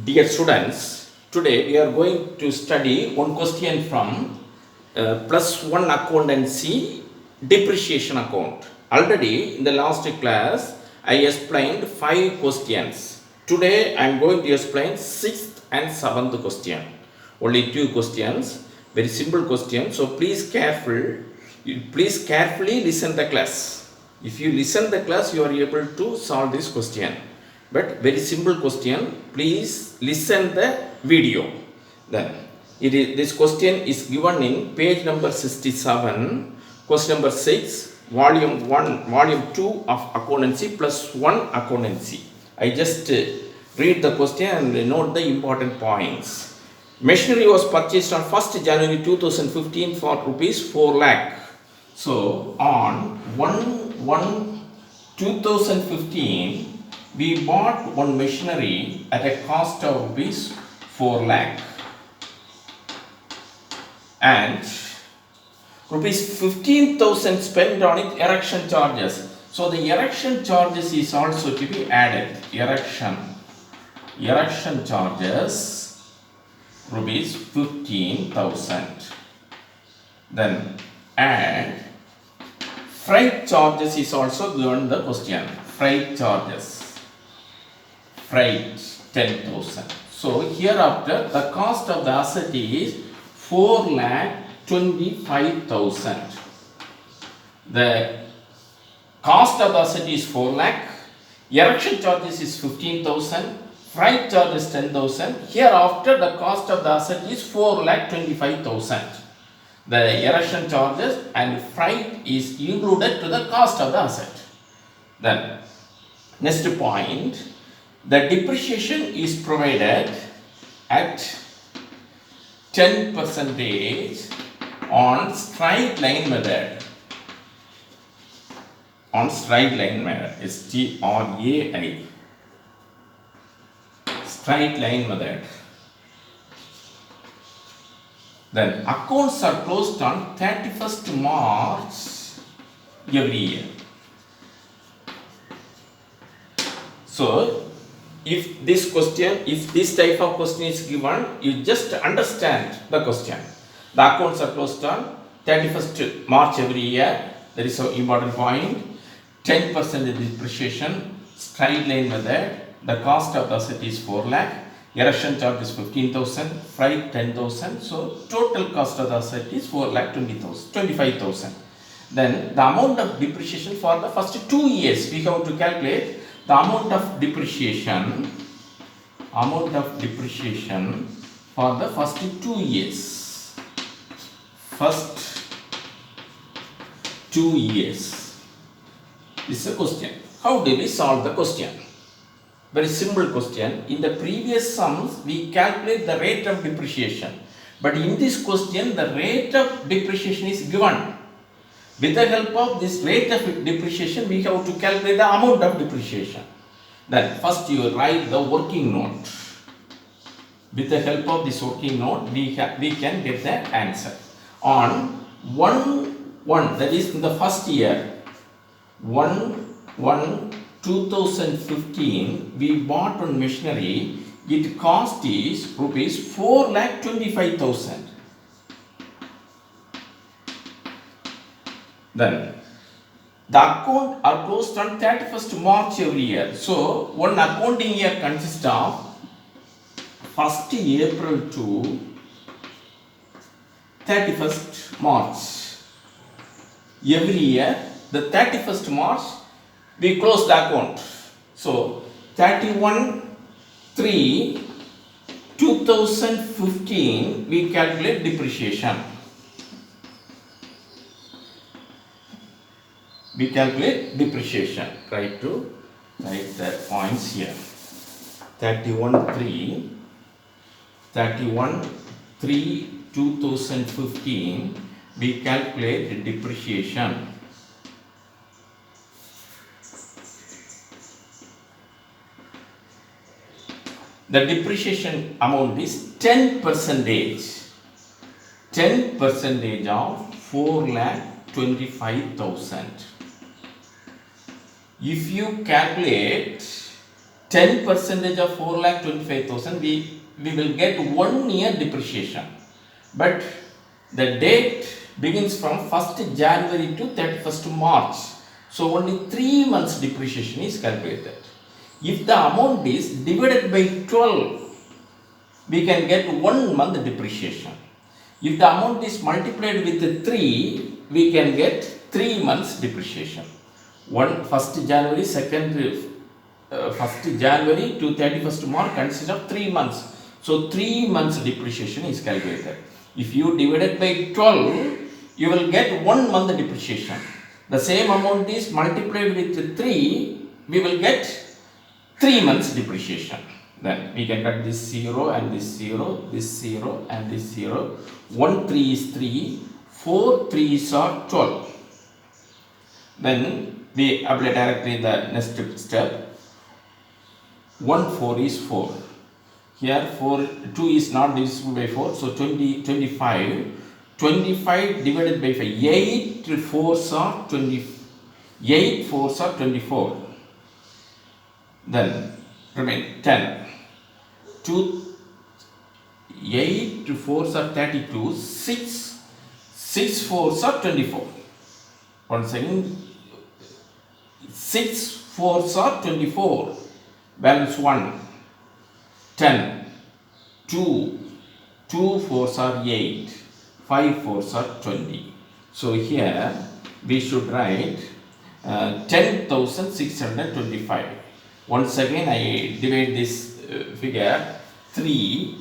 Dear students, today we are going to study one question from plus one accountancy depreciation account. Already in the last class, I explained 5 questions. Today I am going to explain 6th and 7th question. Only 2 questions, very simple question. So please carefully listen the class. If you listen the class, you are able to solve this question. But very simple question. Please listen the video. Then this question is given in page number 67, question number 6, volume 1, volume 2 of accountancy plus 1 accountancy. I just read the question and note the important points. Machinery was purchased on 1st January 2015 for rupees 4 lakh. So on 1/1/2015, we bought one machinery at a cost of rupees 4 lakh and rupees 15,000 spent on it erection charges. So the erection charges is also to be added. Erection charges rupees 15,000. Then add freight charges is also given the question. Freight charges. Freight 10,000. So hereafter the cost of the asset is 4,25,000. The cost of the asset is 4 lakh. Erection charges is 15,000. Freight charge is 10,000. Hereafter the cost of the asset is 4,25,000. The erection charges and freight is included to the cost of the asset. Then next point, the depreciation is provided at 10% on straight line method. On straight line method, STRAI, straight line method. Then accounts are closed on 31st March every year. So if this type of question is given, you just understand the question. The accounts are closed on 31st March every year. That is an important point. 10% depreciation, straight line method. The cost of the asset is 4 lakh. Erection charge is 15,000. Freight 10,000. So total cost of the asset is 4,25,000. Then the amount of depreciation for the first 2 years we have to calculate. The amount of depreciation for the first 2 years. First 2 years. This is a question. How do we solve the question? Very simple question. In the previous sums, we calculate the rate of depreciation. But in this question, the rate of depreciation is given. With the help of this rate of depreciation, we have to calculate the amount of depreciation. Then first you write the working note. With the help of this working note, we can get the answer. On 1/1, that is in the first year, 1/1/2015, we bought one machinery. Its cost is rupees 4,25,000. Then the account are closed on 31st March every year. So one accounting year consists of 1st April to 31st March. Every year, the 31st March, we close the account. So 31/3/2015, we calculate depreciation. Try to write the points here. 31/3/2015, we calculate the depreciation. The depreciation amount is 10%. 10% of 4,25,000. If you calculate 10 percentage of 4,25,000, we will get 1 year depreciation. But the date begins from 1st January to 31st March. So only 3 months depreciation is calculated. If the amount is divided by 12, we can get 1 month depreciation. If the amount is multiplied with 3, we can get 3 months depreciation. 1st January, 1st January to 31st March consists of 3 months. So 3 months depreciation is calculated. If you divide it by 12, you will get 1 month depreciation. The same amount is multiplied with 3, we will get 3 months depreciation. Then we can cut this 0 and this 0, this 0 and this 0. 1 3 is 3, 4 3s are 12. Then we apply directly the next step. 1 4 is 4. Here 2 is not divisible by 4, so 25. 25 divided by 5. 8 4s are 20. 8 4s are 24. Then remain 10. 8 4s are 32. 6 4s are 24. Once again, 6 4s are 24. Balance 1. 10. 2 4s are 8. 5 4s are 20. So here we should write 10,625. Once again I divide this figure 3.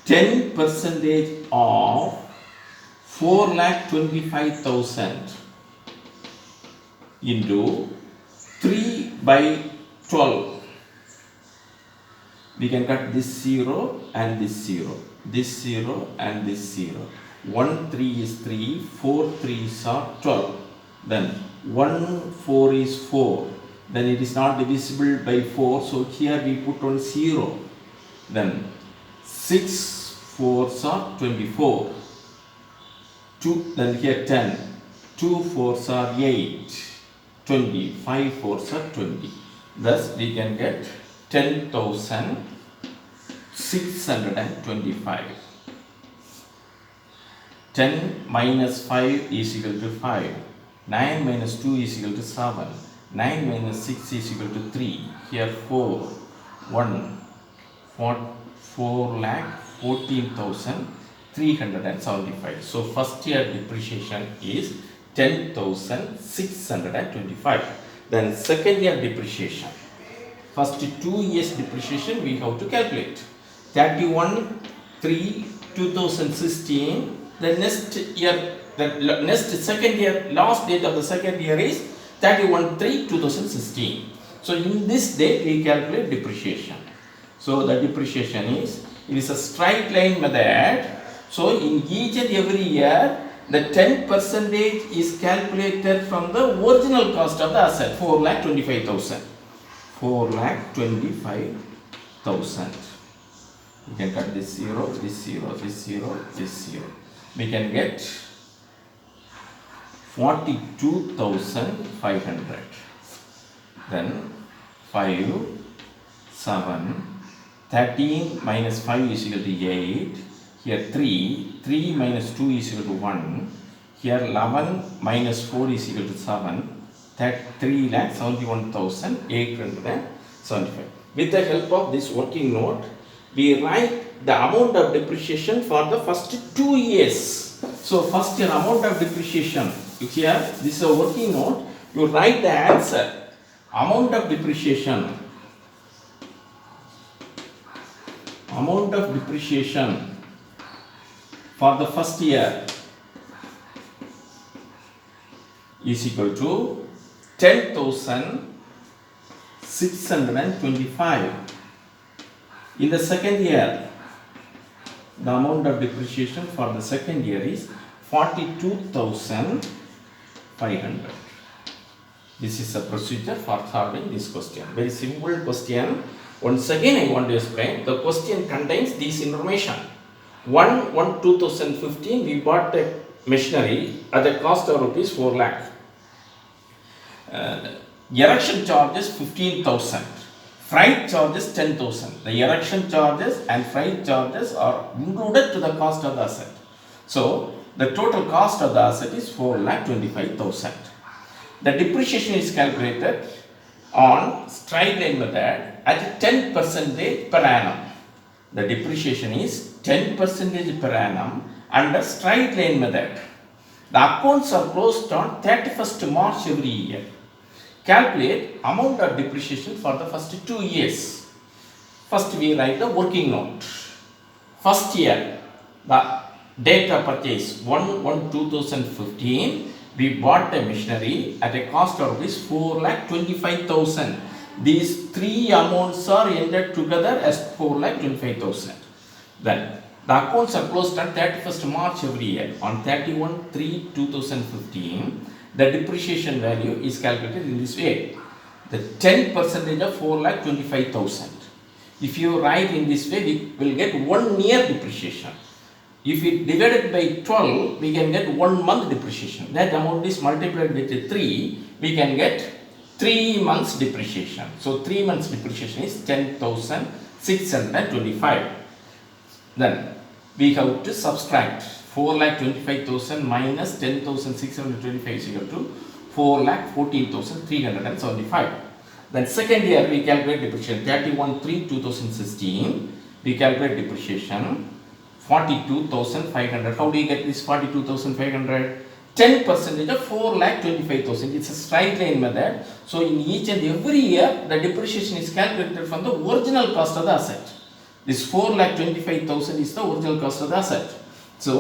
10 percentage of 4,25,000 into 3 by 12. We can cut this 0 and this 0. This 0 and this 0. 1 3 is 3, 4 3s are 12. Then 1 4 is 4. Then it is not divisible by 4, so here we put on 0. Then 6 4s are 24. 2, then here 10. 2 4s are 8. 20. 5 4s are 20. Thus we can get 10,625. 10 minus 5 is equal to 5. 9 minus 2 is equal to 7. 9 minus 6 is equal to 3. Here 4. 4,14,375. So first year depreciation is 10,625. Then second year depreciation. First 2 years depreciation we have to calculate. 31/3/2016. The next year, the next second year, last date of the second year is 31/3/2016. So in this date we calculate depreciation. So the depreciation is, it is a straight line method. So in each and every year the 10% is calculated from the original cost of the asset, 4,25,000. 4,25,000. You can cut this 0, this 0, this 0, this 0. We can get 42,500. Then 5, 7, 13 minus 5 is equal to 8. Here 3 minus 2 is equal to 1. Here 11 minus 4 is equal to 7. That 3,71,875. With the help of this working note, we write the amount of depreciation for the first 2 years. So first year amount of depreciation. Here, this is a working note. You write the answer. Amount of depreciation. Amount of depreciation for the first year is equal to 10,625. In the second year, the amount of depreciation for the second year is 42,500. This is a procedure for solving this question. Very simple question. Once again I want to explain. The question contains this information. 1/1/2015 we bought a machinery at the cost of rupees 4 lakh. Erection charges 15,000. Freight charges 10,000. The erection charges and freight charges are included to the cost of the asset. So the total cost of the asset is 4,25,000. The depreciation is calculated on straight line method at 10% per annum. The depreciation is 10% per annum under straight line method. The accounts are closed on 31st March every year. Calculate amount of depreciation for the first 2 years. First we write the working note. First year, the date of purchase 1/1/2015. We bought the machinery at a cost of rupees 4,25,000. These three amounts are ended together as 4,25,000. Then the accounts are closed on 31st March every year. On 31/3/2015, the depreciation value is calculated in this way. The 10% of 4,25,000. If you write in this way, we will get 1 year depreciation. If we divide it by 12, we can get 1 month depreciation. That amount is multiplied with 3, we can get 3 months depreciation. So 3 months depreciation is 10,625. Then we have to subtract 4,25,000 minus 10,625 is equal to 4,14,375. Then second year we calculate depreciation 31/3/2016. We calculate depreciation 42,500. How do you get this 42,500? 10% of 4,25,000. It's a straight line method. So in each and every year, the depreciation is calculated from the original cost of the asset. This 4,25,000 is the original cost of the asset. So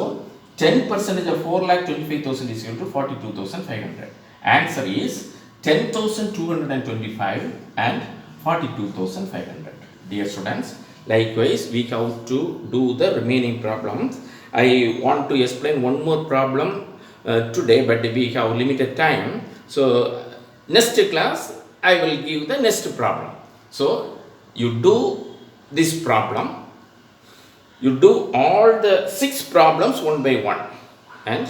10% of 4,25,000 is equal to 42,500. Answer is 10,225 and 42,500. Dear students, likewise, we have to do the remaining problems. I want to explain one more problem today, but we have limited time. So, next class, I will give the next problem. So, you do this problem. You do all the 6 problems one by one and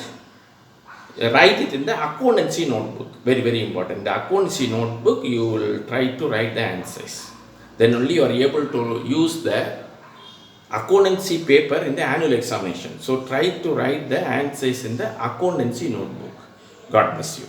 write it in the accountancy notebook. Very, very important. The accountancy notebook, you will try to write the answers. Then only you are able to use the accountancy paper in the annual examination. So try to write the answers in the accountancy notebook. God bless you.